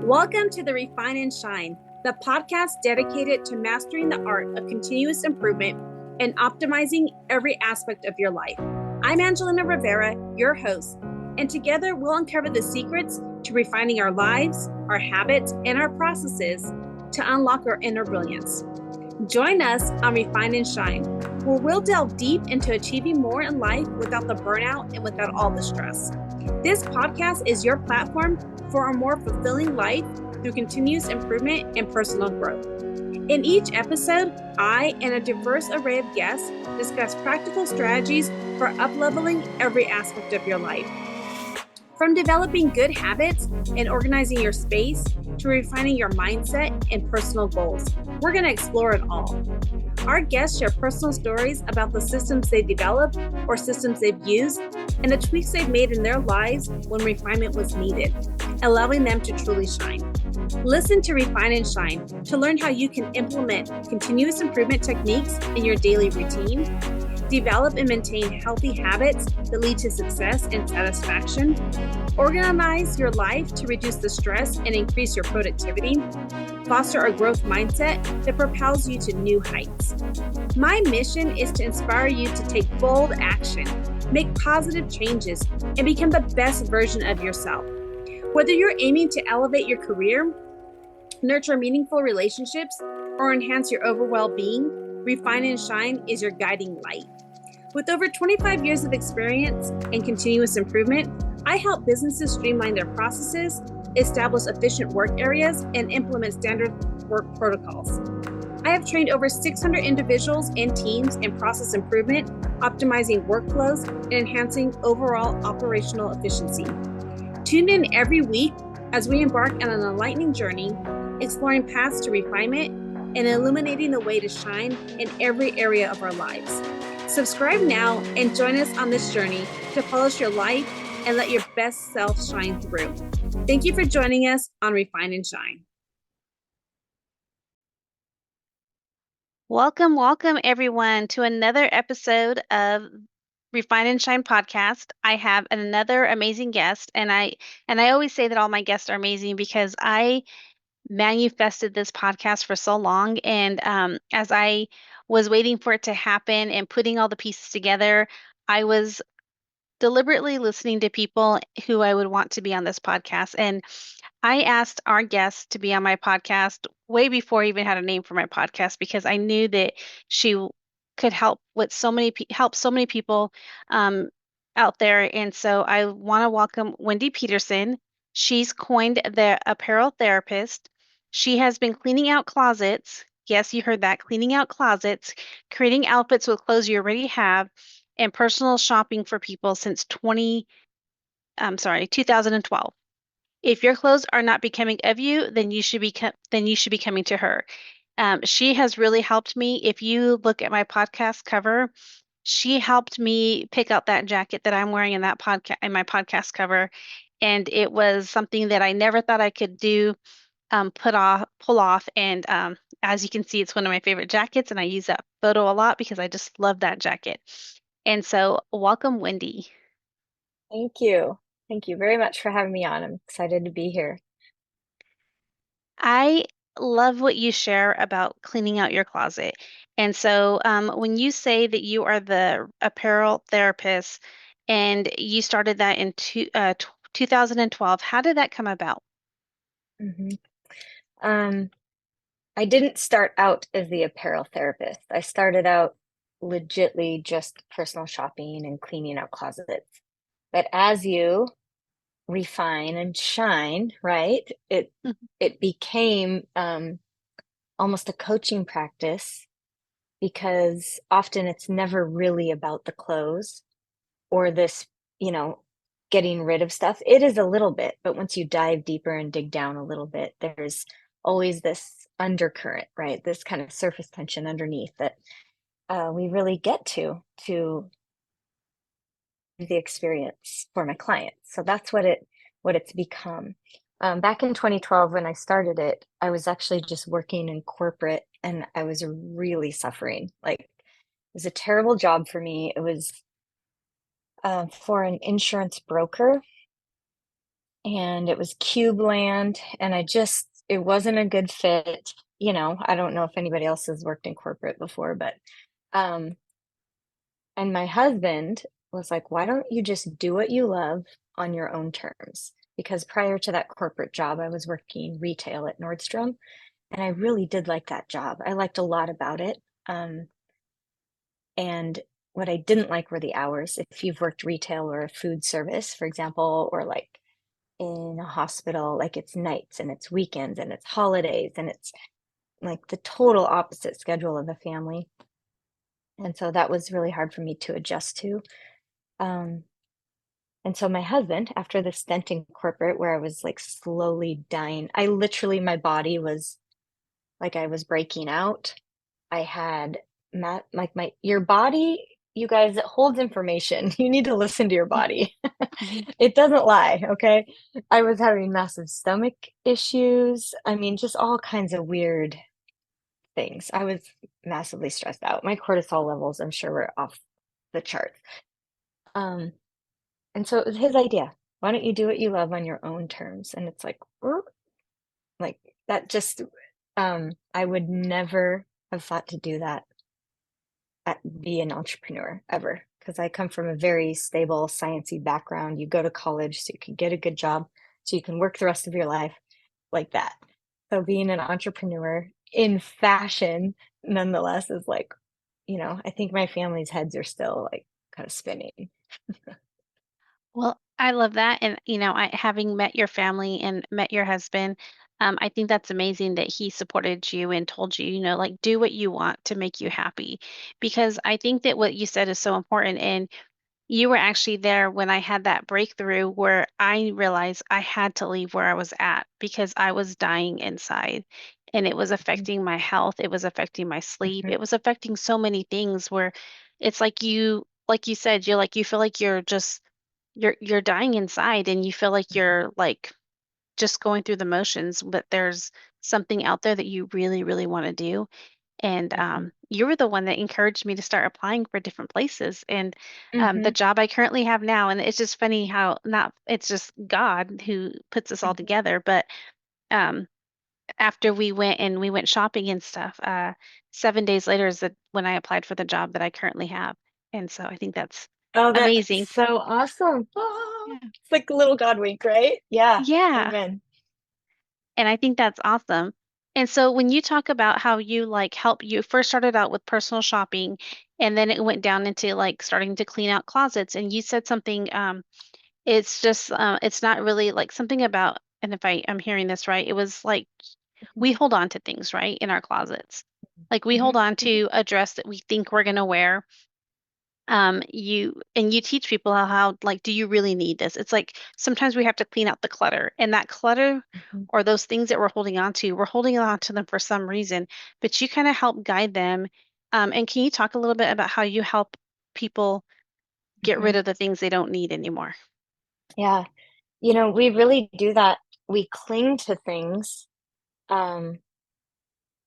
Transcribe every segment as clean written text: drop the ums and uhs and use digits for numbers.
Welcome to the Refine and Shine, the podcast dedicated to mastering the art of continuous improvement and optimizing every aspect of your life. I'm Angelina Rivera, your host, and together we'll uncover the secrets to refining our lives, our habits, and our processes to unlock our inner brilliance. Join us on Refine and Shine, where we'll delve deep into achieving more in life without the burnout and without all the stress. This podcast is your platform for a more fulfilling life through continuous improvement and personal growth. In each episode, I and a diverse array of guests discuss practical strategies for up-leveling every aspect of your life. From developing good habits and organizing your space to refining your mindset and personal goals, we're going to explore it all. Our guests share personal stories about the systems they developed or systems they've used and the tweaks they've made in their lives when refinement was needed, allowing them to truly shine. Listen to Refine and Shine to learn how you can implement continuous improvement techniques in your daily routine, develop and maintain healthy habits that lead to success and satisfaction, organize your life to reduce the stress and increase your productivity, foster a growth mindset that propels you to new heights. My mission is to inspire you to take bold action, make positive changes, and become the best version of yourself. Whether you're aiming to elevate your career, nurture meaningful relationships, or enhance your overall well-being, Refine and Shine is your guiding light. With over 25 years of experience in continuous improvement, I help businesses streamline their processes, establish efficient work areas, and implement standard work protocols. I have trained over 600 individuals and teams in process improvement, optimizing workflows, and enhancing overall operational efficiency. Tune in every week as we embark on an enlightening journey, exploring paths to refinement and illuminating the way to shine in every area of our lives. Subscribe now and join us on this journey to polish your life and let your best self shine through. Thank you for joining us on Refine and Shine. Welcome everyone to another episode of Refine and Shine podcast. I have another amazing guest, and I always say that all my guests are amazing because I manifested this podcast for so long, and as I was waiting for it to happen and putting all the pieces together, I was deliberately listening to people who I would want to be on this podcast. And I asked our guest to be on my podcast way before I even had a name for my podcast because I knew that she could help with help so many people out there. And so I want to welcome Wendy Petersen. She's coined the Apparel Therapist. She has been cleaning out closets. Yes, you heard that, cleaning out closets, creating outfits with clothes you already have, and personal shopping for people since 2012. If your clothes are not becoming of you, then you should be coming to her. She has really helped me. If you look at my podcast cover, she helped me pick out that jacket that I'm wearing in my podcast cover, and it was something that I never thought I could do, pull off. And as you can see, it's one of my favorite jackets, and I use that photo a lot because I just love that jacket. And so, welcome, Wendy. Thank you. Thank you very much for having me on. I'm excited to be here. I love what you share about cleaning out your closet. And so, when you say that you are the apparel therapist and you started that in 2012, how did that come about? I didn't start out as the apparel therapist. I started out legitly just personal shopping and cleaning out closets. But as you refine and shine, right, it became almost a coaching practice because often it's never really about the clothes or this, getting rid of stuff. It is a little bit, but once you dive deeper and dig down a little bit, there's always this undercurrent, right? This kind of surface tension underneath that we really get to the experience for my clients. So that's what it's become. Back in 2012, when I started it, I was actually just working in corporate and I was really suffering. Like, it was a terrible job for me. It was for an insurance broker. and it was cube land, and it wasn't a good fit. I don't know if anybody else has worked in corporate before, but um and my husband was like, why don't you just do what you love on your own terms? Because prior to that corporate job, I was working retail at Nordstrom, and I really did like that job. I liked a lot about it. And what I didn't like were the hours. If you've worked retail or a food service, for example, or like in a hospital, like it's nights and it's weekends and it's holidays and it's like the total opposite schedule of a family. And so that was really hard for me to adjust to. Um, and so my husband, after the stint in corporate where I was like slowly dying, my body was like I was breaking out. I had your body, you guys, it holds information. You need to listen to your body. Mhm. It doesn't lie, okay? I was having massive stomach issues. I mean, just all kinds of weird things. I was massively stressed out. My cortisol levels, I'm sure, were off the charts. Um, and so it was his idea. Why don't you do what you love on your own terms? And it's like that just I would never have thought to do that be an entrepreneur ever, because I come from a very stable sciencey background. You go to college so you can get a good job, so you can work the rest of your life like that. So being an entrepreneur in fashion, nonetheless, is like, I think my family's heads are still like kind of spinning. Well, I love that. And, I having met your family and met your husband, I think that's amazing that he supported you and told you, like, do what you want to make you happy. Because I think that what you said is so important. And you were actually there when I had that breakthrough where I realized I had to leave where I was at because I was dying inside and it was Mhm, affecting my health. It was affecting my sleep. mhm, It was affecting so many things where it's like you said, you feel like you're just you're dying inside and you feel like mhm, you're like just going through the motions, but there's something out there that you really, really want to do. And mhm, you were the one that encouraged me to start applying for different places. And the mhm, job I currently have now, and it's just funny how not, it's just God who puts us all mhm. together. But um, after we went shopping and stuff, 7 days later is when I applied for the job that I currently have. And so I think that's Oh, that's amazing. so awesome. Ah, Yeah. it's like a little God wink, right? Yeah. Yeah. Amen. And I think that's awesome. And so when you talk about how you like help you first started out with personal shopping and then it went down into like starting to clean out closets and you said something it's just it's not really like something about and if I'm hearing this right, it was like Mhm, we hold on to things, right, in our closets. Like we hold mhm, on mhm, to a dress that we think we're going to wear you teach people how like do you really need this? It's like sometimes we have to clean out the clutter and that clutter mhm, or those things that we're holding on to them for some reason, but you kind of help guide them. And can you talk a little bit about how you help people get rid mhm. of the things they don't need anymore? Yeah. We really do that. We cling to things um,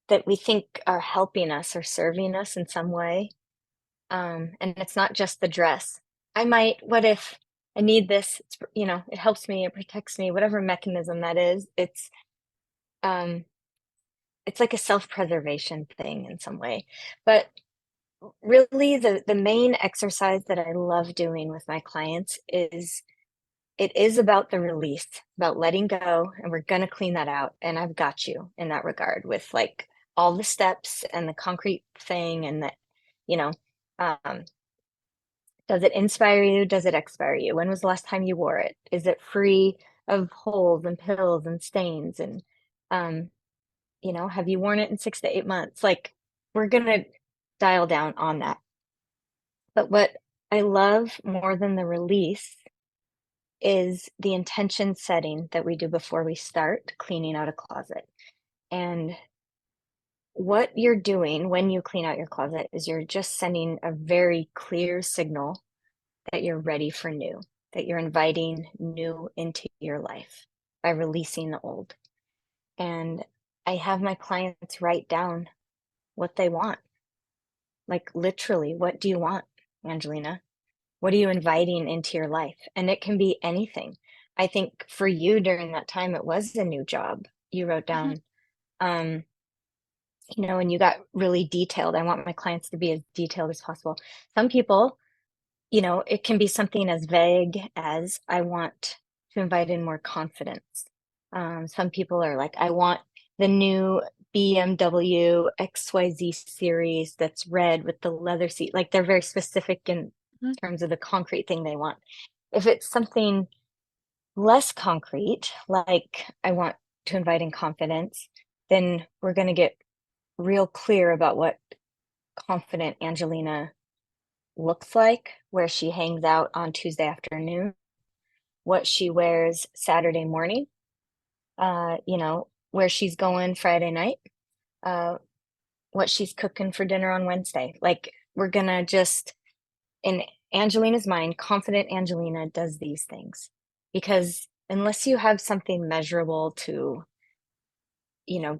that we think are helping us or serving us in some way. And it's not just the dress. What if I need this? It helps me, it protects me, whatever mechanism that is. Um, it's like a self-preservation thing in some way. But really, the main exercise that I love doing with my clients is it is about the release, about letting go, and we're gonna clean that out, and I've got you in that regard with, like, all the steps and the concrete thing and you know, um, does it inspire you? Does it expire you? When was the last time you wore it? Is it free of holes and pills and stains? And, um, have you worn it in 6 to 8 months? Like, we're gonna dial down on that. But what I love more than the release is the intention setting that we do before we start cleaning out a closet. And what you're doing when you clean out your closet is you're just sending a very clear signal that you're ready for new, that you're inviting new into your life by releasing the old. And I have my clients write down what they want. Like, literally, what do you want, Angelina? What are you inviting into your life? And it can be anything. I think for you during that time, it was a new job. You wrote Mm-hmm. down, and you got really detailed. I want my clients to be as detailed as possible. Some people, it can be something as vague as I want to invite in more confidence. Some people are like, I want the new BMW XYZ series that's red with the leather seat. Like they're very specific in Mm-hmm. terms of the concrete thing they want. If it's something less concrete, like I want to invite in confidence, then we're going to get real clear about what confident Angelina looks like, where she hangs out on Tuesday afternoon, what she wears Saturday morning, where she's going Friday night, uh, what she's cooking for dinner on Wednesday. Like we're gonna just, in Angelina's mind, confident Angelina does these things because unless you have something measurable to,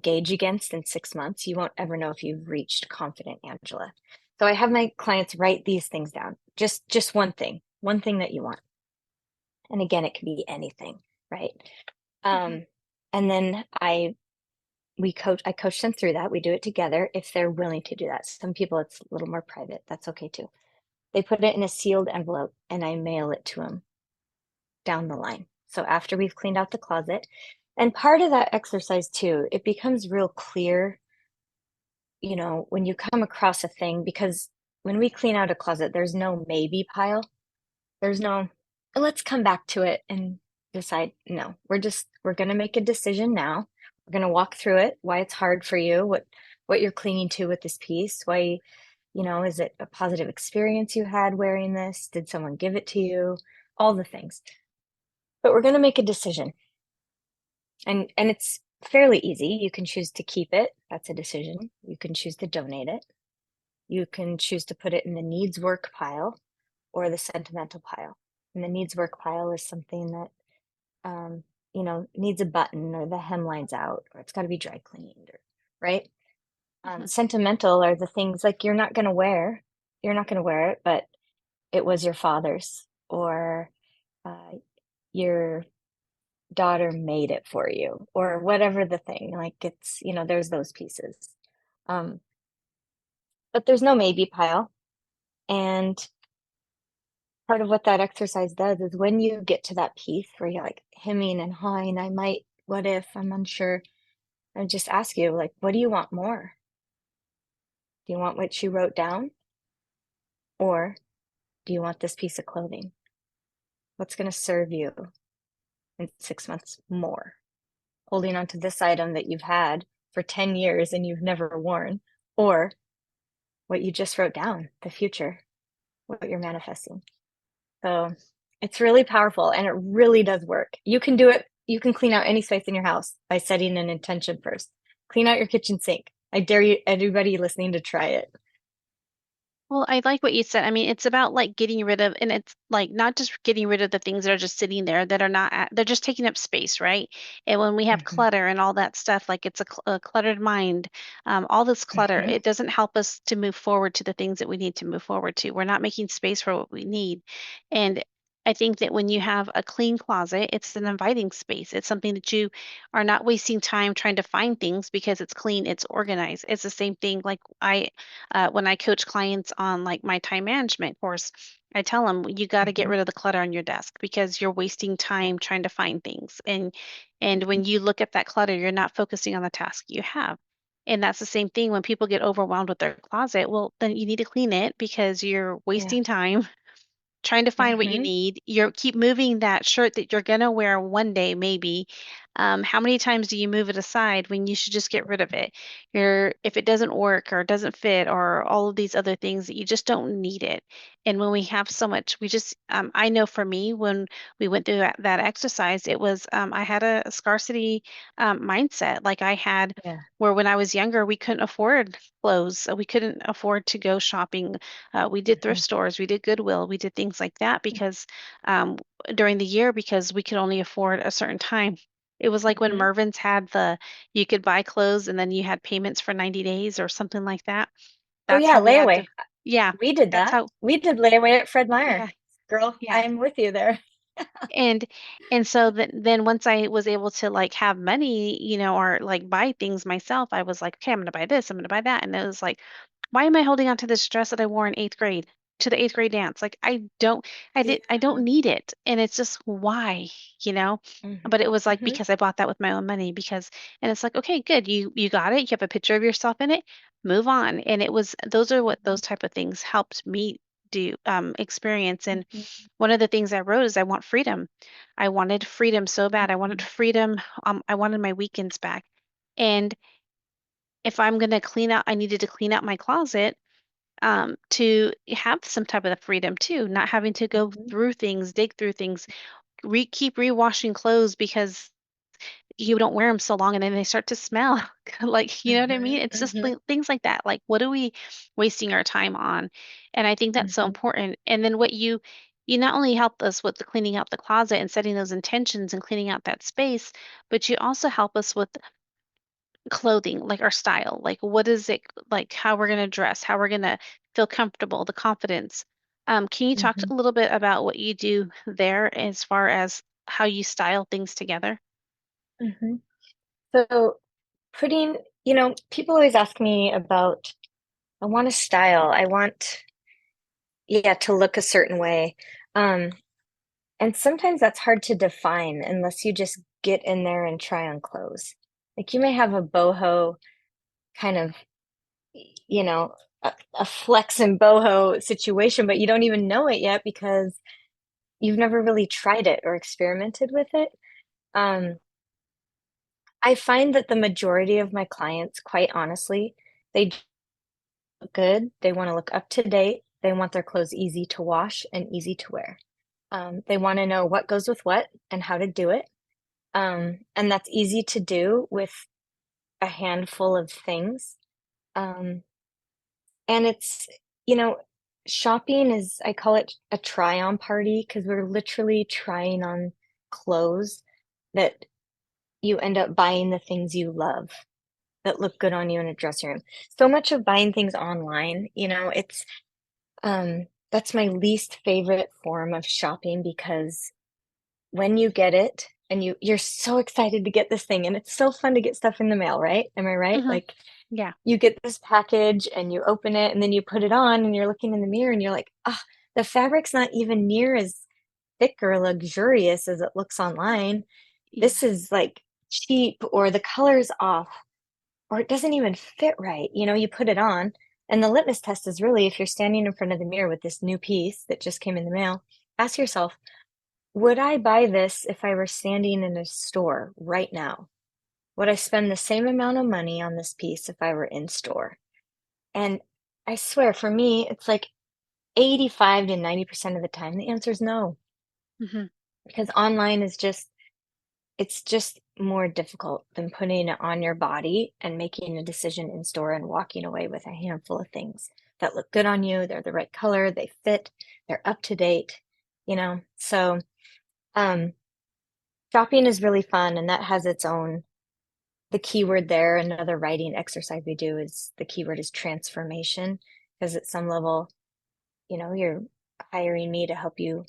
gauge against in 6 months, you won't ever know if you've reached confident Angela. So I have my clients write these things down. Just one thing that you want. And again, it can be anything, right? Mm-hmm. And then I coach them through that. We do it together if they're willing to do that. Some people it's a little more private. That's okay too. They put it in a sealed envelope and I mail it to them down the line. So after we've cleaned out the closet, and part of that exercise too, it becomes real clear, when you come across a thing, because when we clean out a closet, there's no maybe pile. There's no, let's come back to it and decide. No, we're going to make a decision now. We're going to walk through it, why it's hard for you, what you're clinging to with this piece, why, is it a positive experience you had wearing this? Did someone give it to you? All the things. But we're going to make a decision. And it's fairly easy. You can choose to keep it. That's a decision. You can choose to donate it. You can choose to put it in the needs work pile or the sentimental pile. And the needs work pile is something that, needs a button or the hemline's out or it's got to be dry cleaned, right? Mm-hmm. Sentimental are the things like you're not going to wear. You're not going to wear it, but it was your father's or your daughter made it for you or whatever the thing. Like it's, there's those pieces. Um, but there's no maybe pile. And part of what that exercise does is when you get to that piece where you're like hemming and hawing, I might, what if, I'm unsure, I just ask you, like, what do you want more? Do you want what you wrote down? Or do you want this piece of clothing? What's going to serve you in 6 months more? Holding on to this item that you've had for 10 years and you've never worn, or what you just wrote down, the future, what you're manifesting. So it's really powerful and it really does work. You can do it. You can clean out any space in your house by setting an intention first. Clean out your kitchen sink. I dare you, everybody listening, to try it. Well, I like what you said. I mean, it's about like getting rid of, and it's like not just getting rid of the things that are just sitting there that are not, they're just taking up space, right? And when we have Mm-hmm. clutter and all that stuff, like it's a cluttered mind, all this clutter, Mm-hmm. it doesn't help us to move forward to the things that we need to move forward to. We're not making space for what we need. And I think that when you have a clean closet, it's an inviting space. It's something that you are not wasting time trying to find things because it's clean, it's organized. It's the same thing like when I coach clients on like my time management course, I tell them you got to get Mm-hmm. rid of the clutter on your desk because you're wasting Yeah. time trying to find things. And when you look at that clutter, you're not focusing on the task you have. And that's the same thing when people get overwhelmed with their closet. Well, then you need to clean it because you're Yeah. wasting time trying to find what you Mm-hmm. need. You keep moving that shirt that you're gonna wear one day, maybe. How many times do you move it aside when you should just get rid of it? If it doesn't work or doesn't fit or all of these other things that you just don't need it. And when we have so much, I know for me, when we went through that exercise, it was, I had a scarcity mindset. Like I had, Yeah. where when I was younger, we couldn't afford clothes. We couldn't afford to go shopping. We did Mm-hmm. thrift stores, we did Goodwill, we did things like that because um, during the year because we could only afford a certain time. It was like when Mm-hmm. Mervyn's had you could buy clothes and then you had payments for 90 days or something like that. Oh That's yeah, how we had to, layaway. yeah, We did that's that. how, We did layaway at Fred Meyer. yeah, Girl, yeah. I'm with you there. And and so then once I was able to like have money, or like buy things myself, I was like, okay, I'm gonna buy this, I'm gonna buy that. And it was like, why am I holding on to this dress that I wore in eighth grade to the eighth grade dance? Like I don't Yeah. need it. And it's just why, you know? Hmm. But it was like Hmm. because I bought that with my own money and it's like, okay, good. You got it. You have a picture of yourself in it. Move on. And it was those are what those type of things helped me do experience. And Hmm. one of the things I wrote is I want freedom. I wanted freedom so bad. I wanted freedom. I wanted my weekends back. And if I'm going to clean out, I needed to clean out my closet to have some type of freedom too, not having to go Hmm. through things, dig through things, keep rewashing clothes because you don't wear them so long and then they start to smell. Like, you know what I mean? Hmm. It's just Hmm. things like that. Like, what are we wasting our time on? And I think that's so Hmm. important. And then you not only help us with the cleaning out the closet and setting those intentions and cleaning out that space, but you also help us with clothing, like our style, like what is it, like how we're going to dress, how we're going to feel comfortable, the confidence. Can you talk Hmm. a little bit about what you do there as far as how you style things together? Hmm. So putting, people always ask me about, I want a style. I want, yeah, to look a certain way. Um, and sometimes that's hard to define unless you just get in there and try on clothes. Like you may have a boho kind of, you know, a flex and boho situation, but you don't even know it yet because you've never really tried it or experimented with it. Um, I find that the majority of my clients, quite honestly, they look good. They want to look up to date. They want their clothes easy to wash and easy to wear. They want to know what goes with what and how to do it. And that's easy to do with a handful of things. Um, and you know, shopping is, I call it a try on party because we're literally trying on clothes that you end up buying the things you love that look good on you in a dressing room. So much of buying things online, that's my least favorite form of shopping because when you get it and you're so excited to get this thing and it's so fun to get stuff in the mail, right? Am I right? Hmm. Like Yeah. you get this package and you open it and then you put it on and you're looking in the mirror and you're like, ah, the fabric's not even near as thick or luxurious as it looks online. This Yeah. is like cheap or the color's off or it doesn't even fit right. You put it on, and the litmus test is really if you're standing in front of the mirror with this new piece that just came in the mail, ask yourself, would I buy this if I were standing in a store right now? Would I spend the same amount of money on this piece if I were in store? And I swear, for me, it's like 85 to 90% of the time, the answer is no, Hmm. because online is it's just more difficult than putting it on your body and making a decision in store and walking away with a handful of things that look good on you. They're the right color, they fit, they're up to date. So, um, shopping is really fun and that has its own, the keyword there. Another writing exercise we do is the keyword is transformation because at some level, you're hiring me to help you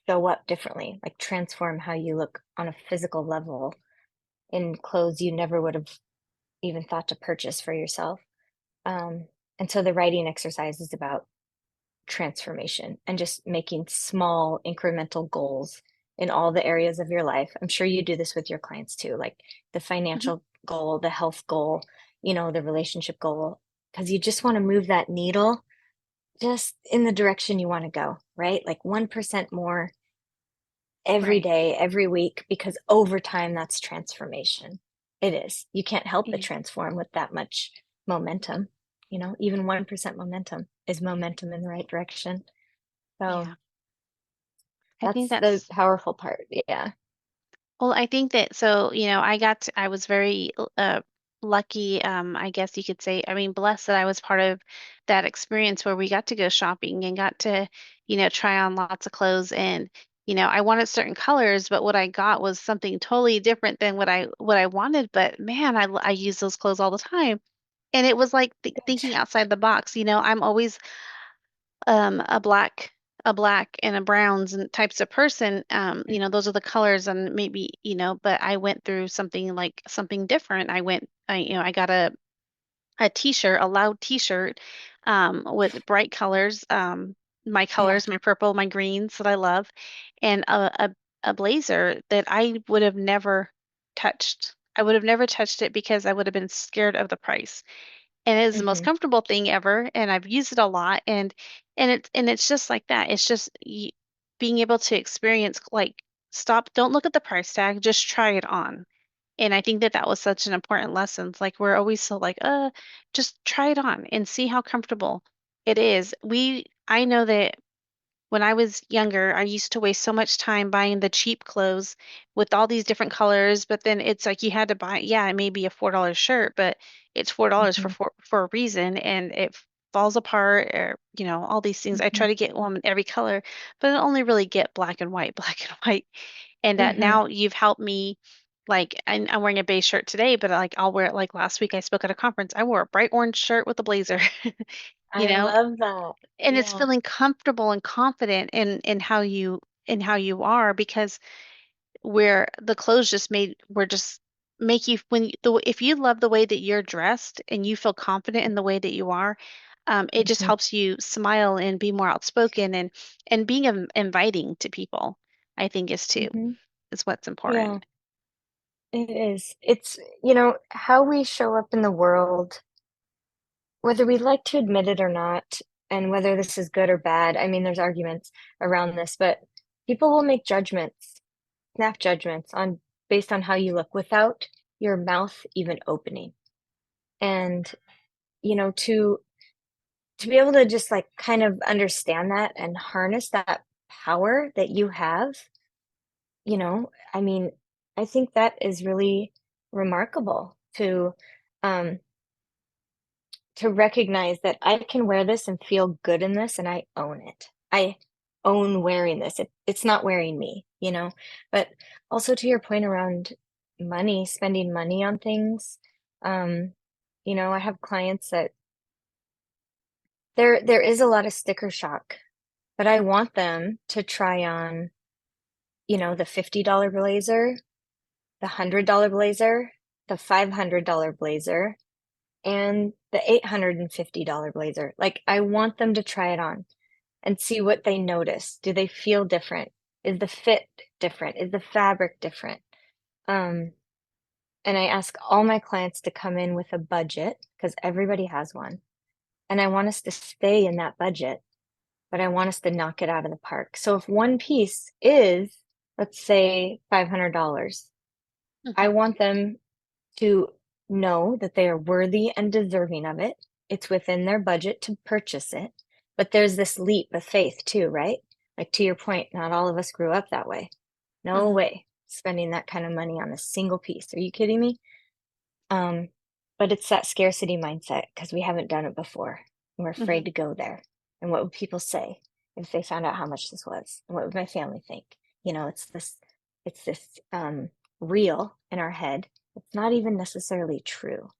show up differently, like transform how you look on a physical level in clothes you never would have even thought to purchase for yourself. Um, and so the writing exercise is about transformation and just making small incremental goals in all the areas of your life. I'm sure you do this with your clients too, like the Hmm. financial goal, the health goal, the relationship goal, because you just want to move that needle just in the direction you want to go, right? Like 1% more every Right. day, every week, because over time, that's transformation. It is. You can't help but Yeah. transform with that much momentum. Even 1% momentum is momentum in the right direction. So Yeah. I think that's the that's powerful part. Yeah. Well, I think that so, I was very lucky, I guess you could say, I mean, blessed that I was part of that experience where we got to go shopping and got to, try on lots of clothes and, I wanted certain colors, but what I got was something totally different than what I wanted. But man, I use those clothes all the time. And it was like th Good. thinking outside the box. I'm always a black a black and a browns and types of person, those are the colors and maybe, but I went through something different. I got a t-shirt, a loud t-shirt, with bright colors, my Yeah. colors, my purple, my greens that I love, and a blazer that I would have never touched. I would have never touched it because I would have been scared of the price. And it is the most Mm-hmm. comfortable thing ever, and I've used it a lot, and it's just like that. It's just being able to experience, like, stop, don't look at the price tag, just try it on. And I think that that was such an important lesson. It's like we're always so like, just try it on and see how comfortable it is. I know that when I was younger, I used to waste so much time buying the cheap clothes with all these different colors, but then it's like you had to buy, yeah, it may be a $4 shirt, but it's $4 Mm-hmm. for a reason, and it falls apart, or all these things. I Mm-hmm. try to get one in every color, but I only really get black and white, black and white. And Mm-hmm. now you've helped me. Like, I'm wearing a beige shirt today, but like I'll wear it. Like last week, I spoke at a conference. I wore a bright orange shirt with a blazer, you I know, love that. and it's Yeah. feeling comfortable and confident in how you are, because where the clothes just made were just make you, if you love the way that you're dressed and you feel confident in the way that you are, it just Mm-hmm. helps you smile and be more outspoken, and being inviting to people, I think, Mm-hmm. is what's Yeah, important. it is. It's, how we show up in the world, whether we like to admit it or not, and whether this is good or bad. I mean, there's arguments around this, but people will make judgments, snap judgments on based on how you look without your mouth even opening. And, to be able to just like kind of understand that and harness that power that you have, I mean, I think that is really remarkable um to recognize that I can wear this and feel good in this, and I own it. I own wearing this. It's not wearing me, But also to your point around money, spending money on things, um, I have clients that there is a lot of sticker shock, but I want them to try on, the $50 blazer, the $100 blazer, the $500 blazer, and the $850 blazer. Like, I want them to try it on and see what they notice. Do they feel different? Is the fit different? Is the fabric different? Um, and I ask all my clients to come in with a budget because everybody has one. And I want us to stay in that budget, but I want us to knock it out of the park. So if one piece is, let's say, $500, I Hmm. want them to know that they are worthy and deserving of it. It's within their budget to purchase it. But there's this leap of faith too, right? Like, to your point, not all of us grew up that way. No Hmm. way spending that kind of money on a single piece. Are you kidding me? Um, but it's that scarcity mindset because we haven't done it before. And we're afraid Hmm. to go there. And what would people say if they found out how much this was? And what would my family think? It's this reel in our head. It's not even necessarily true,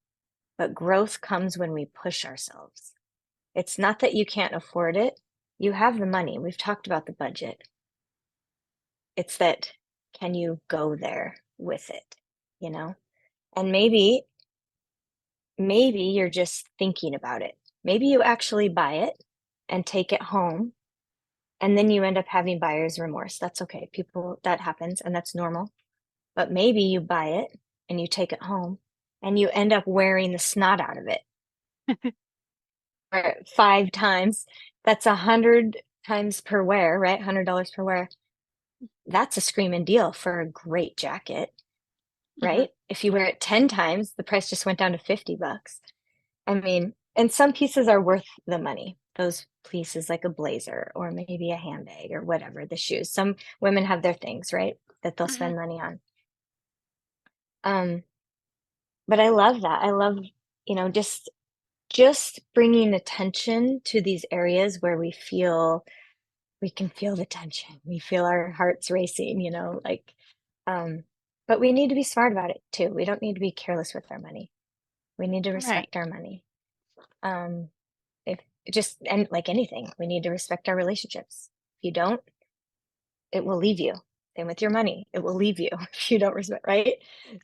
but growth comes when we push ourselves. It's not that you can't afford it. You have the money. We've talked about the budget. It's that, can you go there with it, you know? And maybe you're just thinking about it. Maybe you actually buy it and take it home, and then you end up having buyer's remorse. That's okay. People, that happens, and that's normal. But maybe you buy it and you take it home and you end up wearing the snot out of it, or 5 times. That's 100 times per wear, right? $100 per wear. That's a screaming deal for a great jacket, Hmm. right? If you wear it 10 times, the price just went down to $50. I mean, and some pieces are worth the money. Those pieces, like a blazer or maybe a handbag or whatever, the shoes. Some women have their things, right? That they'll Hmm. spend money on. Um, but I love that. I love, just bringing attention to these areas where we can feel the tension. We feel our hearts racing, like, um, but we need to be smart about it too. We don't need to be careless with our money. We need to Right. respect our money. Um, if just, and like anything, we need to respect our relationships. you don't, it will leave you. Same with your money. It will leave you if you don't respect, right?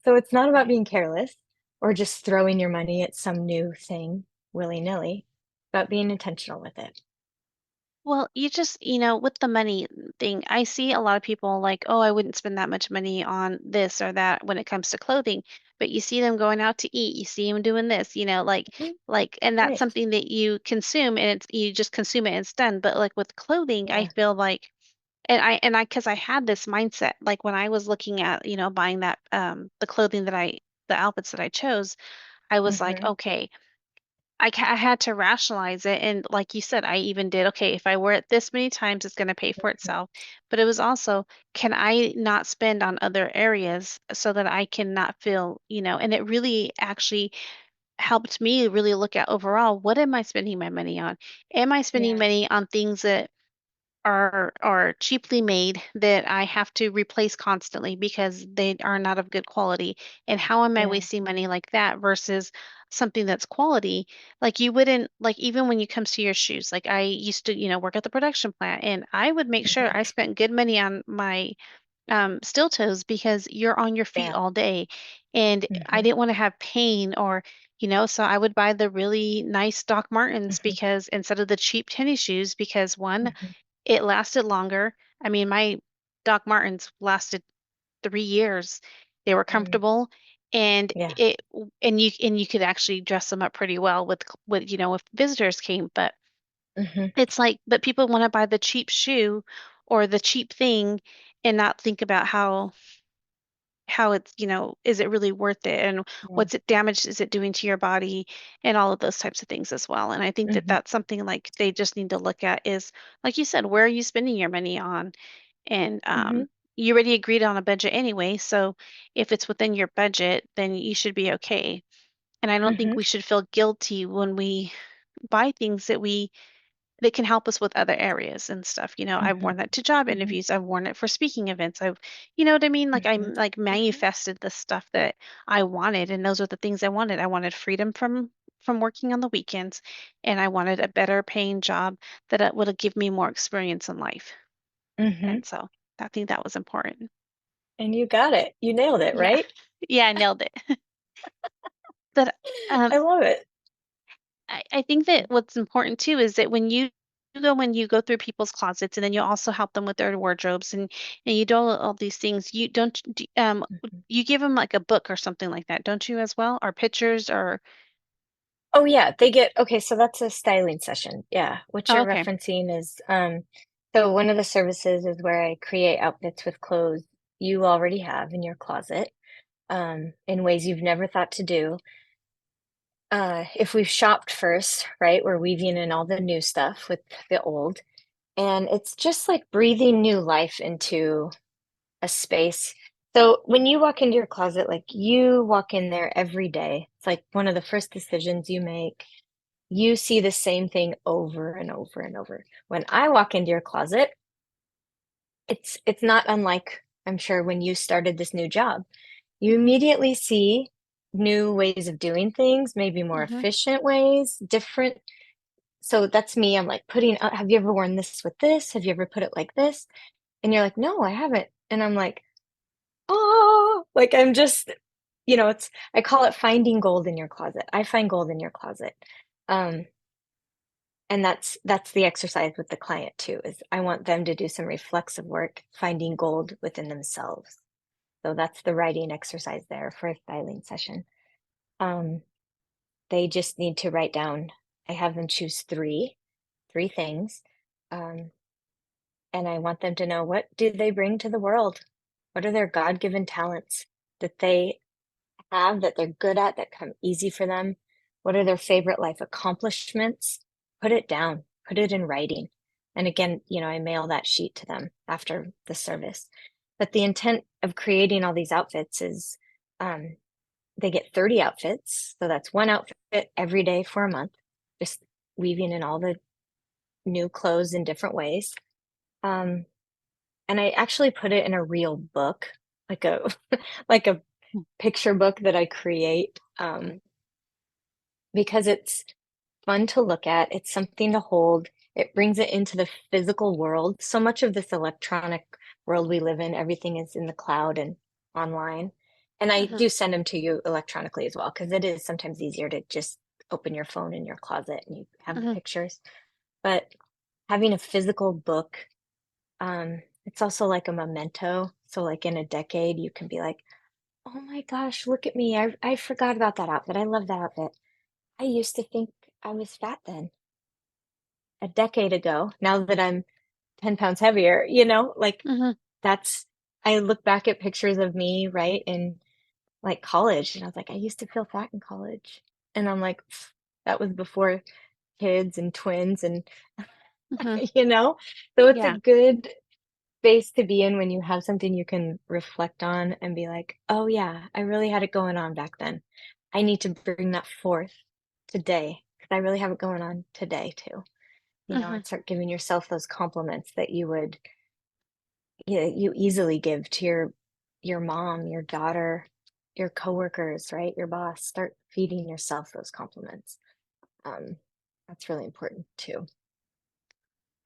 So it's not about being careless or just throwing your money at some new thing willy-nilly, but being intentional with it. Well, you just, with the money thing, I see a lot of people like, oh, I wouldn't spend that much money on this or that when it comes to clothing. But you see them going out to eat, you see them doing this, Mhm. and that's Right. something that you consume and you just consume it and it's done. But like with clothing, I Yeah. feel like, because I had this mindset, like when I was looking at, buying the clothing the outfits that I chose, I was like, Mm-hmm. okay. I had to rationalize it, and like you said, I even did, okay, if I wear it this many times, it's gonna pay for itself. But it was also, can I not spend on other areas so that I can not feel, and it really actually helped me really look at overall, what am I spending my money on? Am I spending Yeah. money on things that are cheaply made that I have to replace constantly because they are not of good quality. And how am I Yeah. wasting money like that versus something that's quality? Like you wouldn't like even when you comes to your shoes. Like I used to, work at the production plant and I would make sure Mm-hmm. I spent good money on my steel toes because you're on your feet Yeah. all day. And I Mm-hmm. didn't want to have pain or so I would buy the really nice Doc Martens Mm-hmm. because instead of the cheap tennis shoes, because one, Mm-hmm. it lasted longer. I mean, my Doc Martens lasted 3 years. They were Mm. comfortable and Yeah. you could actually dress them up pretty well with if visitors came, but Mm-hmm. it's like but people want to buy the cheap shoe or the cheap thing and not think about how it's, is it really worth it and Yeah. what's it damage is it doing to your body and all of those types of things as well. And I think that Mm-hmm. that's something like they just need to look at is like you said, where are you spending your money on? And Mm-hmm. you already agreed on a budget anyway, so if it's within your budget, then you should be okay. And I don't think Mm-hmm. we should feel guilty when we buy things that can help us with other areas and stuff. I've Mm-hmm. worn that to job Mm-hmm. interviews. I've worn it for speaking events. You know what I mean? Like I Mm-hmm. like Mm-hmm. manifested the stuff that I wanted, and those are the things I wanted. I wanted freedom from working on the weekends, and I wanted a better paying job that would give me more experience in life. Mm-hmm. And so I think that was important. And you got it. You nailed it, Yeah, right? yeah, I nailed it. But um, I love it. I think that what's important too is that when you go through people's closets and then you also help them with their wardrobes and you do all these things, you don't Mhm. you give them like a book or something like that, don't you as well? Or pictures or Oh yeah, they get okay, so that's a styling session. Yeah. What oh, you're okay. referencing is so one of the services is where I create outfits with clothes you already have in your closet, in ways you've never thought to do. If we've shopped first, right, we're weaving in all the new stuff with the old. And it's just like breathing new life into a space. So when you walk into your closet, like you walk in there every day, it's like one of the first decisions you make. You see the same thing over and over and over. When I walk into your closet, it's not unlike I'm sure when you started this new job. You immediately see new ways of doing things, maybe more Hmm. efficient ways, different. So that's me. I'm like putting, have you ever worn this with this? Have you ever put it like this? And you're like, no, I haven't. And I'm like, oh, like I'm just, I call it finding gold in your closet. I find gold in your closet. Um, and that's the exercise with the client too, is I want them to do some reflexive work, finding gold within themselves. So that's the writing exercise there for a styling session. Um, they just need to write down, I have them choose three things. Um, and I want them to know, what do they bring to the world? What are their God-given talents that they have, that they're good at, that come easy for them? What are their favorite life accomplishments? Put it down, put it in writing. And again, I mail that sheet to them after the service. But the intent of creating all these outfits is um, they get 30 outfits. So that's one outfit every day for a month, just weaving in all the new clothes in different ways. Um, and I actually put it in a real book, like a like a picture book that I create, because it's fun to look at. It's something to hold. It brings it into the physical world. So much of this electronic world we live in, everything is in the cloud and online. And I Mhm. do send them to you electronically as well, because it is sometimes easier to just open your phone in your closet and you have the Mhm. pictures. But having a physical book, it's also like a memento. So like in a decade, you can be like, oh my gosh, look at me. I forgot about that outfit. I love that outfit. I used to think I was fat then, a decade ago. Now that I'm 10 pounds heavier, like Mhm. that's, I look back at pictures of me, right, in like college, and I was like, I used to feel fat in college. And I'm like, "Pff, that was before kids and twins and, Mhm. you know, so it's a Yeah. good space to be in when you have something you can reflect on and be like, oh yeah, I really had it going on back then. I need to bring that forth today because I really have it going on today too. Mhm. And start giving yourself those compliments that you easily give to your mom, your daughter, your coworkers, right? Your boss. Start feeding yourself those compliments. Um, that's really important too.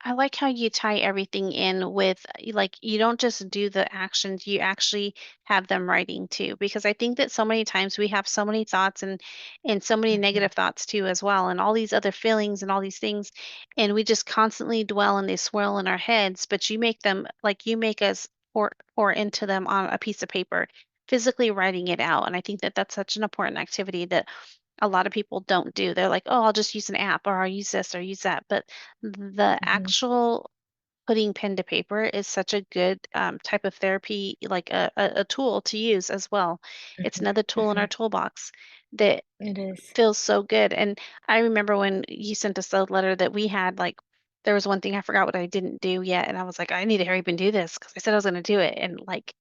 I like how you tie everything in with like you don't just do the actions, you actually have them writing too. Because I think that so many times we have so many thoughts and so many Mhm, negative thoughts too as well, and all these other feelings and all these things, and we just constantly dwell and they swirl in our heads. But you make them like you make us pour into them on a piece of paper, physically writing it out. And I think that that's such an important activity that a lot of people don't do. They're like, "Oh, I'll just use an app or I'll use this or use that." But the mhm, actual putting pen to paper is such a good type of therapy, like a tool to use as well. It's mhm, another tool in our mhm. toolbox that It is. feels so good. And I remember when you sent us a letter that we had, like, there was one thing I forgot what I didn't do yet. And I was like, I need to hurry up and do this because I said I was going to do it. And like,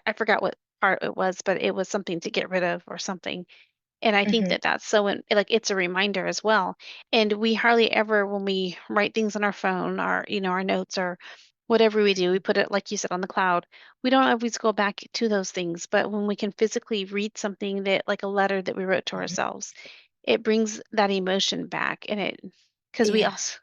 I forgot what part it was, but it was something to get rid of or something. And I think Mhm, that that's so like, it's a reminder as well. And we hardly ever, when we write things on our phone, our notes or whatever we do, we put it, like you said, on the cloud. We don't always go back to those things, but when we can physically read something that, like a letter that we wrote to mhm. ourselves, it brings that emotion back. And because we Yeah. also,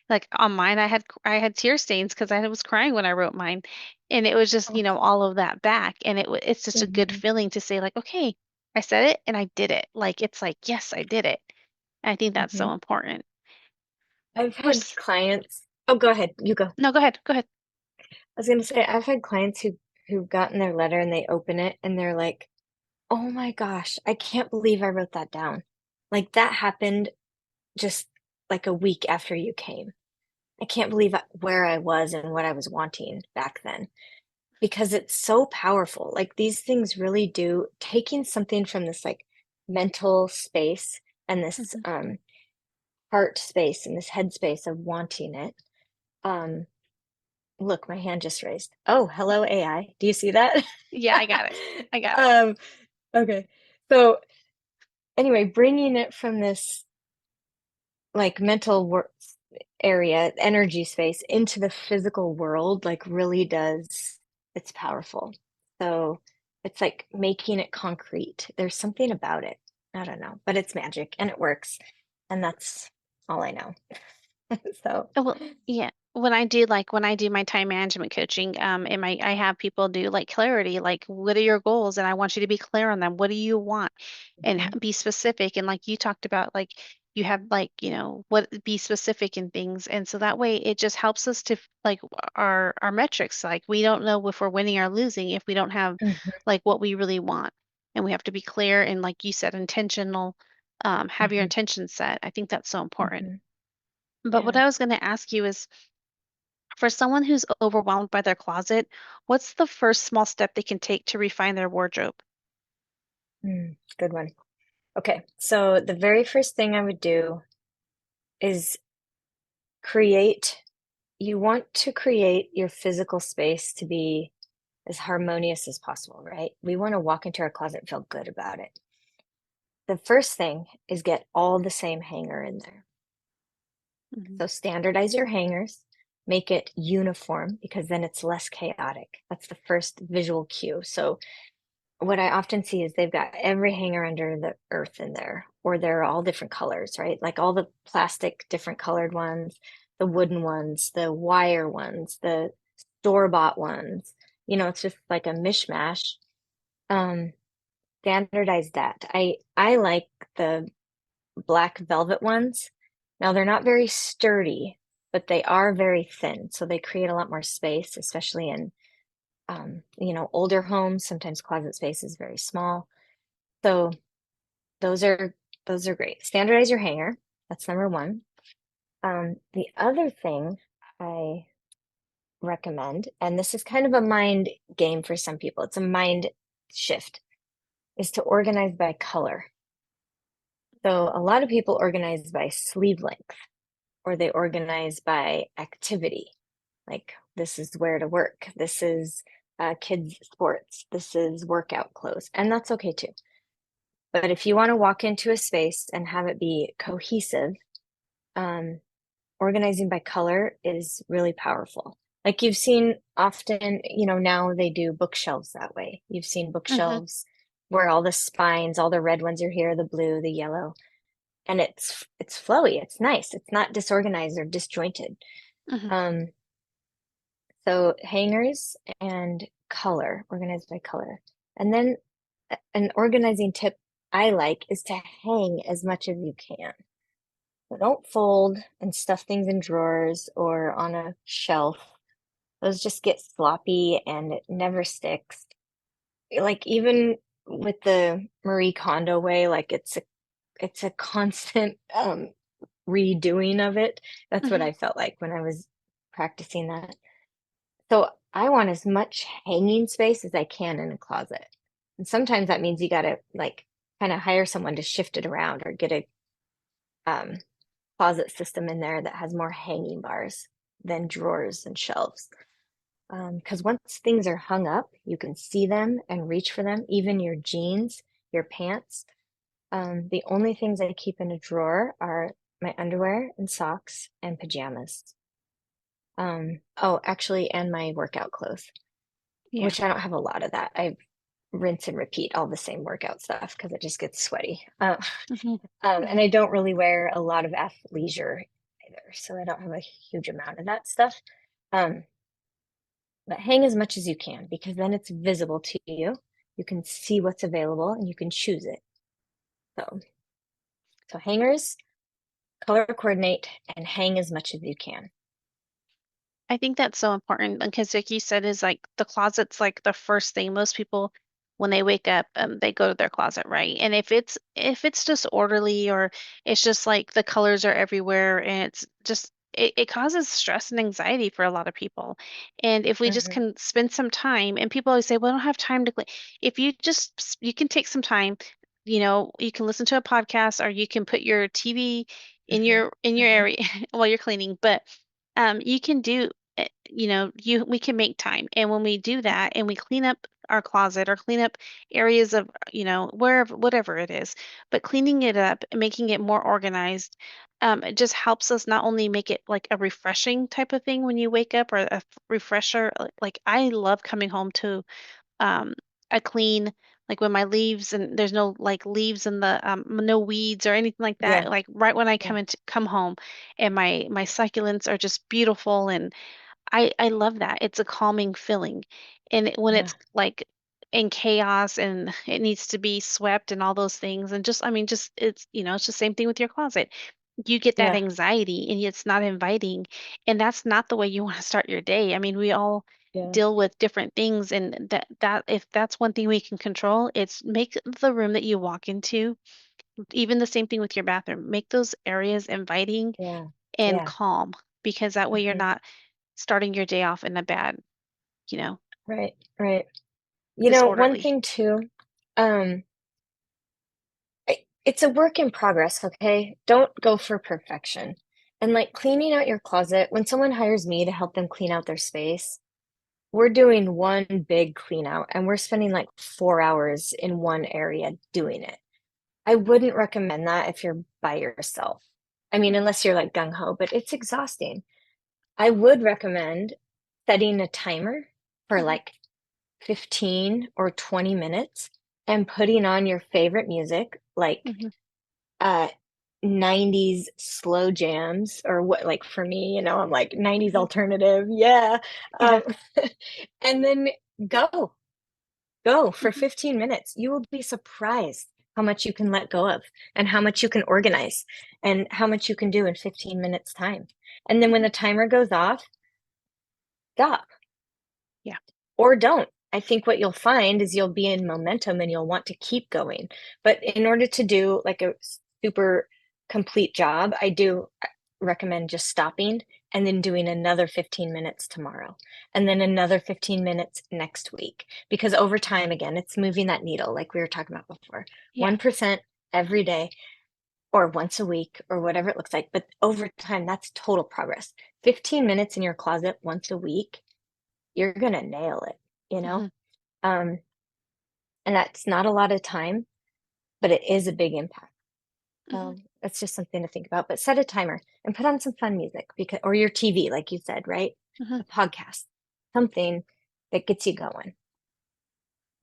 like on mine, I had tear stains because I was crying when I wrote mine, and it was just, Oh, all of that back, and it's just a good mhm, feeling to say like, okay, I said it and I did it. Like it's like, yes, I did it. I think that's mhm. so important. I've We're had clients. Oh, go ahead. You go. No, go ahead, go ahead. I was gonna say I've had clients who've gotten their letter and they open it and they're like, "Oh my gosh, I can't believe I wrote that down. Like that happened just like a week after you came. I can't believe where I was and what I was wanting back then." Because it's so powerful. Like these things really do taking something from this like mental space and this Mhm. heart space and this head space of wanting it. Um, Look, my hand just raised. Oh, hello AI. Do you see that? Yeah, I got it. I got it. um, okay. So anyway, bringing it from this like mental work area, energy space into the physical world, like really does, it's powerful. So it's like making it concrete. There's something about it. I don't know, but it's magic and it works. And that's all I know. So, Well, yeah. When I do my time management coaching, and I have people do like clarity, like what are your goals? And I want you to be clear on them. What do you want? And mhm, be specific. And like you talked about, like you have like, what be specific in things. And so that way it just helps us to like our metrics. Like we don't know if we're winning or losing if we don't have mhm, like what we really want. And we have to be clear and like you said, intentional, have your mhm, intentions set. I think that's so important. mhm. But what Yeah. I was going to ask you is for someone who's overwhelmed by their closet, what's the first small step they can take to refine their wardrobe? Good one. Okay. So the very first thing I would do is create, you want to create your physical space to be as harmonious as possible, right? We want to walk into our closet and feel good about it. The first thing is get all the same hanger in there. Mhm. So standardize your hangers, make it uniform because then it's less chaotic. That's the first visual cue. So what I often see is they've got every hanger under the earth in there, or they're all different colors, right? Like all the plastic, different colored ones. the wooden ones, the wire ones, the store-bought ones. It's just like a mishmash. Standardize that. I like the black velvet ones. Now they're not very sturdy, but they are very thin, so they create a lot more space, especially in older homes. Sometimes closet space is very small. So those are great. Standardize your hanger. That's number one. The other thing I recommend, and this is kind of a mind game for some people, it's a mind shift, is to organize by color. So a lot of people organize by sleeve length, or they organize by activity. Like, this is where to work. This is kids' sports. This is workout clothes. And that's okay too. But if you want to walk into a space and have it be cohesive, organizing by color is really powerful. Like, you've seen often, now they do bookshelves that way. You've seen bookshelves where all the spines, all the red ones are here, the blue, the yellow, and it's flowy. It's nice. It's not disorganized or disjointed. So hangers and color, organized by color. And then an organizing tip I like is to hang as much as you can. So don't fold and stuff things in drawers or on a shelf. Those just get sloppy and it never sticks. Like, even with the Marie Kondo way, like it's a constant redoing of it. That's what I felt like when I was practicing that. So I want as much hanging space as I can in a closet. And sometimes that means you got to like kind of hire someone to shift it around or get a closet system in there that has more hanging bars than drawers and shelves. Because once things are hung up, you can see them and reach for them, even your jeans, your pants. The only things I keep in a drawer are my underwear and socks and pajamas. Actually, and my workout clothes, which I don't have a lot of that. I rinse and repeat all the same workout stuff because it just gets sweaty. And I don't really wear a lot of athleisure either, so I don't have a huge amount of that stuff. But hang as much as you can, because then it's visible to you. You can see what's available and you can choose it. So hangers, color coordinate, and hang as much as you can. I think that's so important because, like you said, is like the closet's like the first thing most people, when they wake up, they go to their closet, right? And if it's just orderly, or it's just like the colors are everywhere, and it's just it causes stress and anxiety for a lot of people. And if we just can spend some time, and people always say, "Well, I don't have time to clean." If you can take some time, you can listen to a podcast, or you can put your TV in your area while you're cleaning, but you can do we can make time. And when we do that and we clean up our closet or clean up areas of, wherever, whatever it is, but cleaning it up and making it more organized, it just helps us not only make it like a refreshing type of thing when you wake up, or refresher. Like, I love coming home to um a clean, like when my leaves, and there's no like leaves in the no weeds or anything like Yeah. that, like right when I Yeah. come home, and my succulents are just beautiful. And I love that. It's a calming feeling. And when Yeah. it's like in chaos and it needs to be swept and all those things, and just, I mean, just it's the same thing with your closet. You get that Yeah. anxiety and it's not inviting, and that's not the way you want to start your day. I mean, we all Yeah. deal with different things, and that if that's one thing we can control, it's make the room that you walk into, even the same thing with your bathroom, make those areas inviting Yeah. and Yeah. calm, because that way you're not starting your day off in a bad, you know, Right. Right. One disorderly. thing too, um, it's a work in progress, okay? Don't go for perfection. And like cleaning out your closet, when someone hires me to help them clean out their space, we're doing one big clean out and we're spending like 4 hours in one area doing it. I wouldn't recommend that if you're by yourself. I mean, unless you're like gung ho, but it's exhausting. I would recommend setting a timer for like 15 or 20 minutes and putting on your favorite music, like Mhm. uh 90s slow jams, or what, like for me, I'm like 90s alternative. Yeah. Yeah. Um, and then go, go for Mhm. 15 minutes. You will be surprised how much you can let go of and how much you can organize and how much you can do in 15 minutes time. And then when Mhm. the timer goes off, stop Yeah. or don't. I think what you'll find is you'll be in momentum and you'll want to keep going. But in order to do like a super complete job, I do recommend just stopping and then doing another 15 minutes tomorrow and then another 15 minutes next week. Because over time, again, it's moving that needle like we were talking about before. Yeah. 1% every day or once a week or whatever it looks like. But over time, that's total progress. 15 minutes in your closet once a week, you're going to nail it, you know? Mhm. Um, and that's not a lot of time, but it is a big impact. Mhm. That's just something to think about. But set a timer and put on some fun music, because, or your TV, like you said, right? Mhm. A podcast, something that gets you going.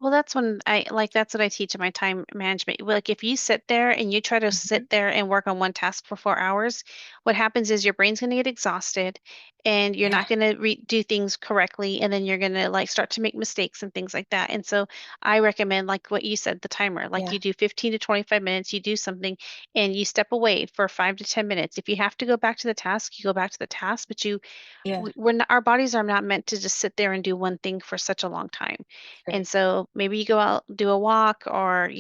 Well, that's when I like that's what I teach in my time management. Like if you sit there and you try to sit Mhm. there and work on one task for 4 hours, what happens is your brain's going to get exhausted and you're Yeah, not going to do things correctly. And then you're going to like start to make mistakes and things like that. And so I recommend, like what you said, the timer, like yeah, you do 15 to 25 minutes, you do something and you step away for 5 to 10 minutes. If you have to go back to the task, you go back to the task, but yeah, we're not, our bodies are not meant to just sit there and do one thing for such a long time. right. And so maybe you go out, do a walk, or,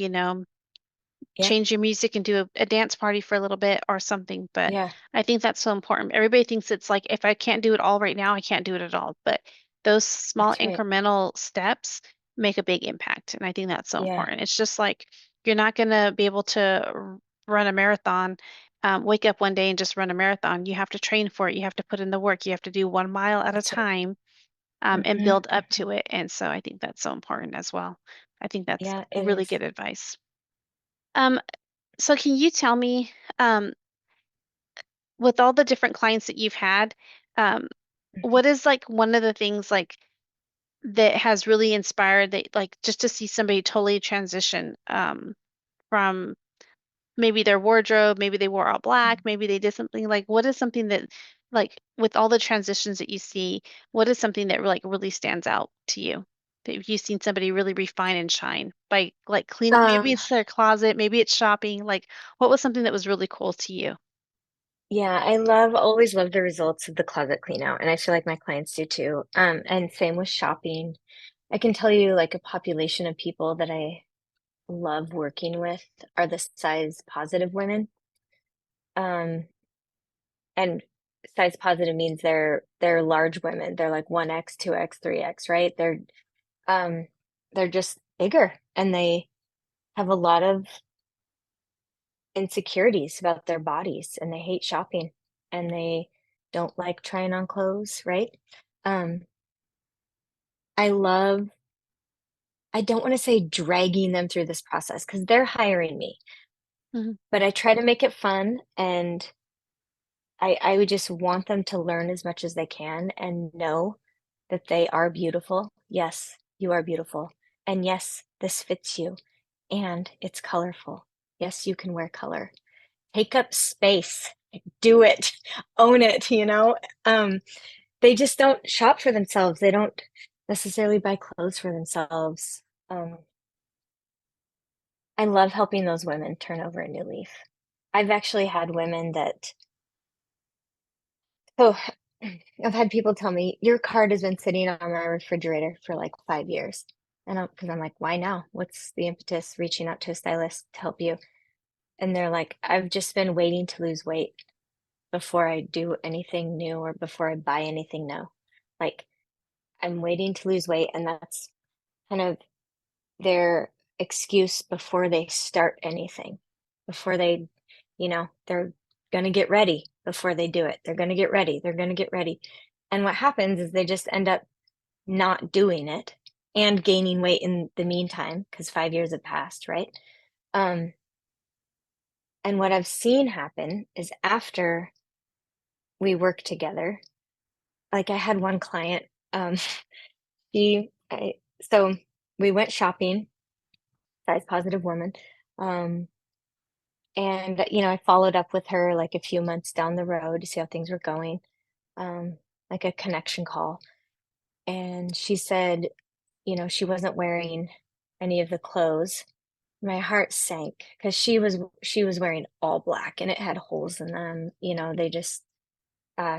Yeah, change your music and do a dance party for a little bit or something. But yeah, I think that's so important. Everybody thinks it's like, if I can't do it all right now, I can't do it at all. But those small that's right. incremental steps make a big impact. And I think that's so Yeah, important. It's just like you're not going to be able to run a marathon, wake up one day and just run a marathon. You have to train for it. You have to put in the work. You have to do 1 mile at a that's right. time, and Hmm. build up to it. And so I think that's so important as well. I think that's Yeah, it really is. good advice. Um, so can you tell me, um, with all the different clients that you've had, um, Mhm. what is like one of the things like that has really inspired that like just to see somebody totally transition, from maybe their wardrobe, maybe they wore all black, maybe they did something like what is something that like with all the transitions that you see, what is something that like really stands out to you? That you've seen somebody really refine and shine by like cleaning, maybe Um, it's their closet, maybe it's shopping, like what was something that was really cool to you? yeah, always love the results of the closet clean out, and I feel like my clients do too. And same with shopping. I can tell you like a population of people that I love working with are the size positive women. Um, and size positive means they're large women. They're like 1X, 2X, 3X, right? Um they're just bigger and they have a lot of insecurities about their bodies and they hate shopping and they don't like trying on clothes, right? Um I love I don't want to say dragging them through this process because they're hiring me, Mhm. but I try to make it fun and I would just want them to learn as much as they can and know that they are beautiful. Yes, you are beautiful. And yes, this fits you. And it's colorful. Yes, you can wear color. Take up space. Do it. Own it, you know? They just don't shop for themselves. They don't necessarily buy clothes for themselves. Um, I love helping those women turn over a new leaf. I've actually had women that so I've had people tell me, "Your card has been sitting on my refrigerator for like 5 years." And because I'm like, "Why now? What's the impetus reaching out to a stylist to help you?" And they're like, "I've just been waiting to lose weight before I do anything new or before I buy anything new. Like, I'm waiting to lose weight, and that's kind of their excuse before they start anything, before they're gonna get ready before they do it. They're gonna get ready. They're gonna get ready. And what happens is they just end up not doing it and gaining weight in the meantime because 5 years have passed, right? Um, and what I've seen happen is after we work together, like I had one client, she, I, so we went shopping, size positive woman. Um, And, I followed up with her like a few months down the road to see how things were going, like a connection call. And she said, she wasn't wearing any of the clothes. My heart sank because she was wearing all black and it had holes in them. They just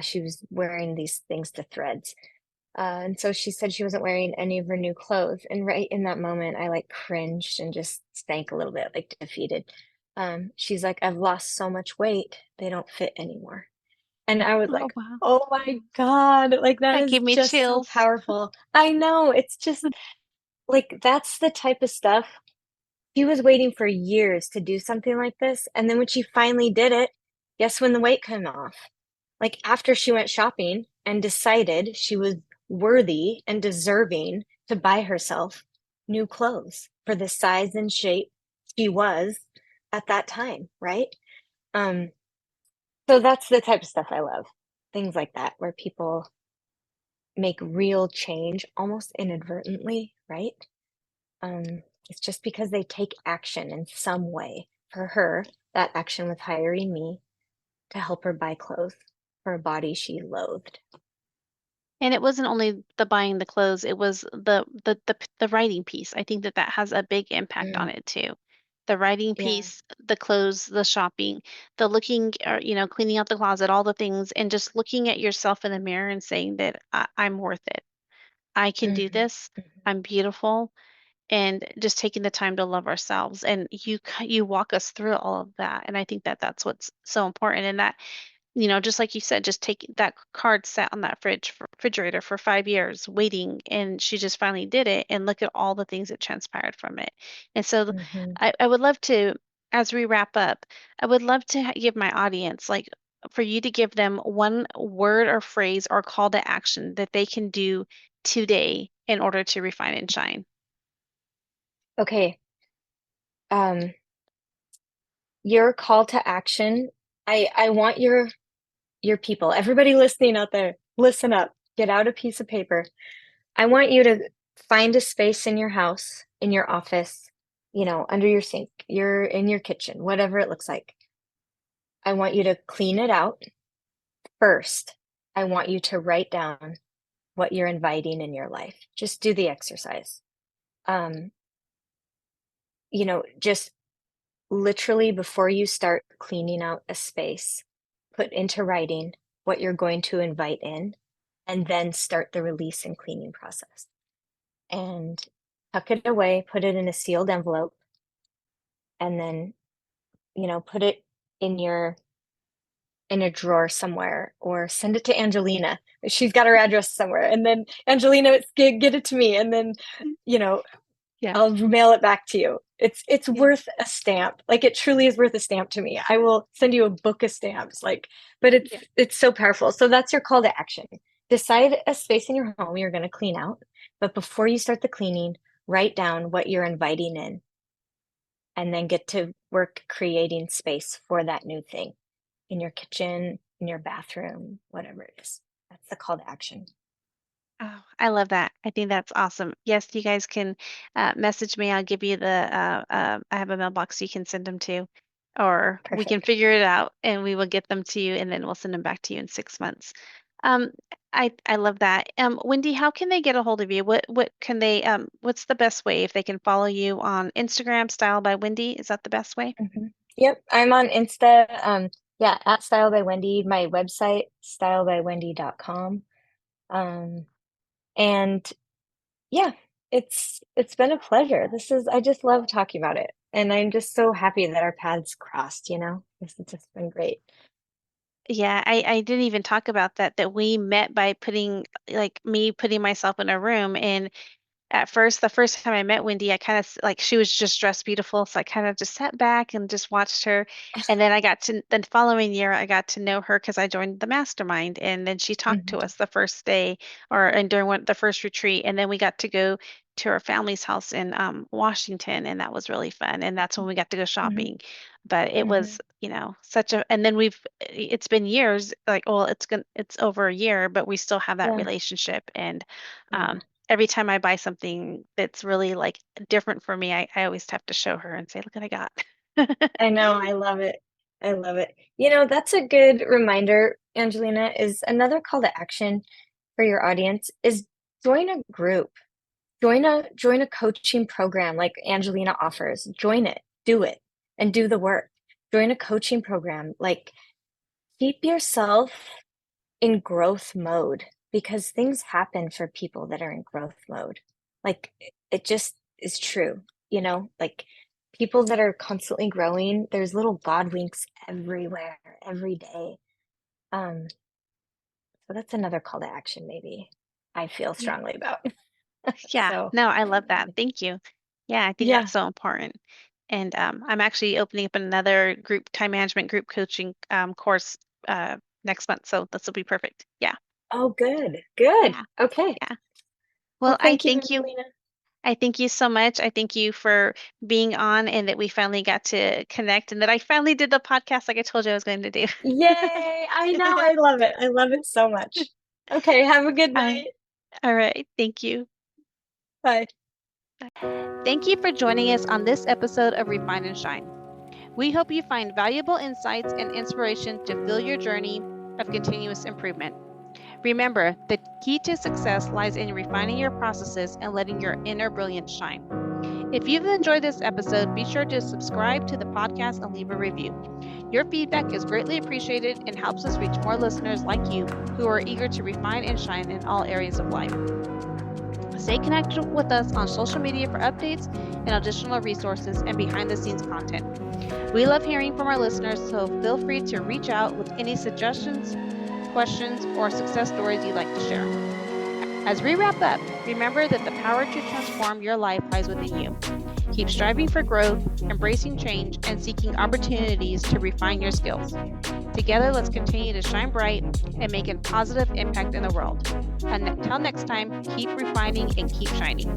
she was wearing these things to threads. And so she said she wasn't wearing any of her new clothes. And right in that moment, I like cringed and just sank a little bit, like defeated. She's like, I've lost so much weight, they don't fit anymore. And I was Oh, like, wow. oh my God, like that That is gave me just so chills. powerful. I know. It's just like that's the type of stuff. She was waiting for years to do something like this. And then when she finally did it, guess when the weight came off? Like after she went shopping and decided she was worthy and deserving to buy herself new clothes for the size and shape she was at that time, right? Um, so that's the type of stuff I love. Things like that, where people make real change almost inadvertently, right? Um, it's just because they take action in some way. For her, that action was hiring me to help her buy clothes for a body she loathed. And it wasn't only the buying the clothes, it was the writing piece. I think that that has a big impact on Mm, it too. The writing yeah. piece, the clothes, the shopping, the looking, or, cleaning out the closet, all the things, and just looking at yourself in the mirror and saying that I'm worth it. I can do Mhm, this. mhm, I'm beautiful. And just taking the time to love ourselves. And you walk us through all of that. And I think that that's what's so important. And that just like you said, just take that card sat on that refrigerator for 5 years waiting, and she just finally did it. And look at all the things that transpired from it. And so mhm. I would love to, as we wrap up, I would love to give my audience, like, for you to give them one word or phrase or call to action that they can do today in order to refine and shine. Okay, um, your call to action, I want your people, everybody listening out there, listen up. Get out a piece of paper. I want you to find a space in your house, in your office, under your sink, you're in your kitchen, whatever it looks like. I want you to clean it out first. I want you to write down what you're inviting in your life. Just do the exercise. Um, just literally before you start cleaning out a space, put into writing what you're going to invite in, and then start the release and cleaning process. And tuck it away, put it in a sealed envelope, and then, put it in your in a drawer somewhere or send it to Angelina. She's got her address somewhere. And then Angelina, get it to me. And then, Mm. you know, Yeah. I'll mail it back to you. It's Yeah. worth a stamp. Like it truly is worth a stamp to me. I will send you a book of stamps. But Yeah. it's so powerful. So that's your call to action. Decide a space in your home you're going to clean out. But before you start the cleaning, write down what you're inviting in and then get to work creating space for that new thing in your kitchen, in your bathroom, whatever it is. That's the call to action. Oh, I love that. I think that's awesome. Yes, you guys can message me. I'll give you I have a mailbox you can send them to, or we can Perfect. figure it out and we will get them to you and then we'll send them back to you in 6 months. Um, I love that. Wendy, how can they get a hold of you? What can they, what's the best way if they can follow you on Instagram, Style by Wendy? Is that the best way? Yep, I'm on Insta. Yeah, at Style by Wendy. My website, stylebywendy.com. Um, and yeah, it's been a pleasure. I just love talking about it. And I'm just so happy that our paths crossed. It's just been great. Yeah, I didn't even talk about that we met by putting like me putting myself in a room. And at first, the first time I met Wendy, I kind of like she was just dressed beautiful, so I kind of just sat back and just watched her. And then the following year, I got to know her because I joined the mastermind, and then she talked to Mhm, us the first day, and during the first retreat, and then we got to go to her family's house in Washington, and that was really fun. And that's when we got to go mhm, shopping. But it was, mhm. such a, and then it's been years, like, well, it's over a year, but we still have that Yeah, relationship. And yeah. um, every time I buy something that's really like different for me, I always have to show her and say, look what I got. I know. I love it. I love it. That's a good reminder, Angelina, is another call to action for your audience is join a group. Join a coaching program like Angelina offers. Join it, do it, and do the work. Join a coaching program. Like keep yourself in growth mode because things happen for people that are in growth mode. Like it just is true, like people that are constantly growing, there's little God winks everywhere, every day. So that's another call to action, maybe I feel strongly about. Yeah, So no, I love that. Thank you. Yeah, I think yeah. that's so important. And I'm actually opening up another group time management group coaching course next month, so this will be perfect. Yeah, Oh, good. yeah, Okay. yeah. Well, Well, I thank you, thank you. Angelina. I thank you so much. I thank you for being on and that we finally got to connect and that I finally did the podcast like I told you I was going to do. Yay! I know. I love it. I love it so much. Okay. Have a good I, night. all right. Thank you. Bye. Thank you for joining us on this episode of Refine and Shine. We hope you find valuable insights and inspiration to fuel your journey of continuous improvement. Remember, the key to success lies in refining your processes and letting your inner brilliance shine. If you've enjoyed this episode, be sure to subscribe to the podcast and leave a review. Your feedback is greatly appreciated and helps us reach more listeners like you who are eager to refine and shine in all areas of life. Stay connected with us on social media for updates and additional resources and behind the scenes content. We love hearing from our listeners, so feel free to reach out with any suggestions, questions, or success stories you'd like to share. As we wrap up, remember that the power to transform your life lies within you. Keep striving for growth, embracing change, and seeking opportunities to refine your skills. Together, let's continue to shine bright and make a positive impact in the world. Until next time, keep refining and keep shining.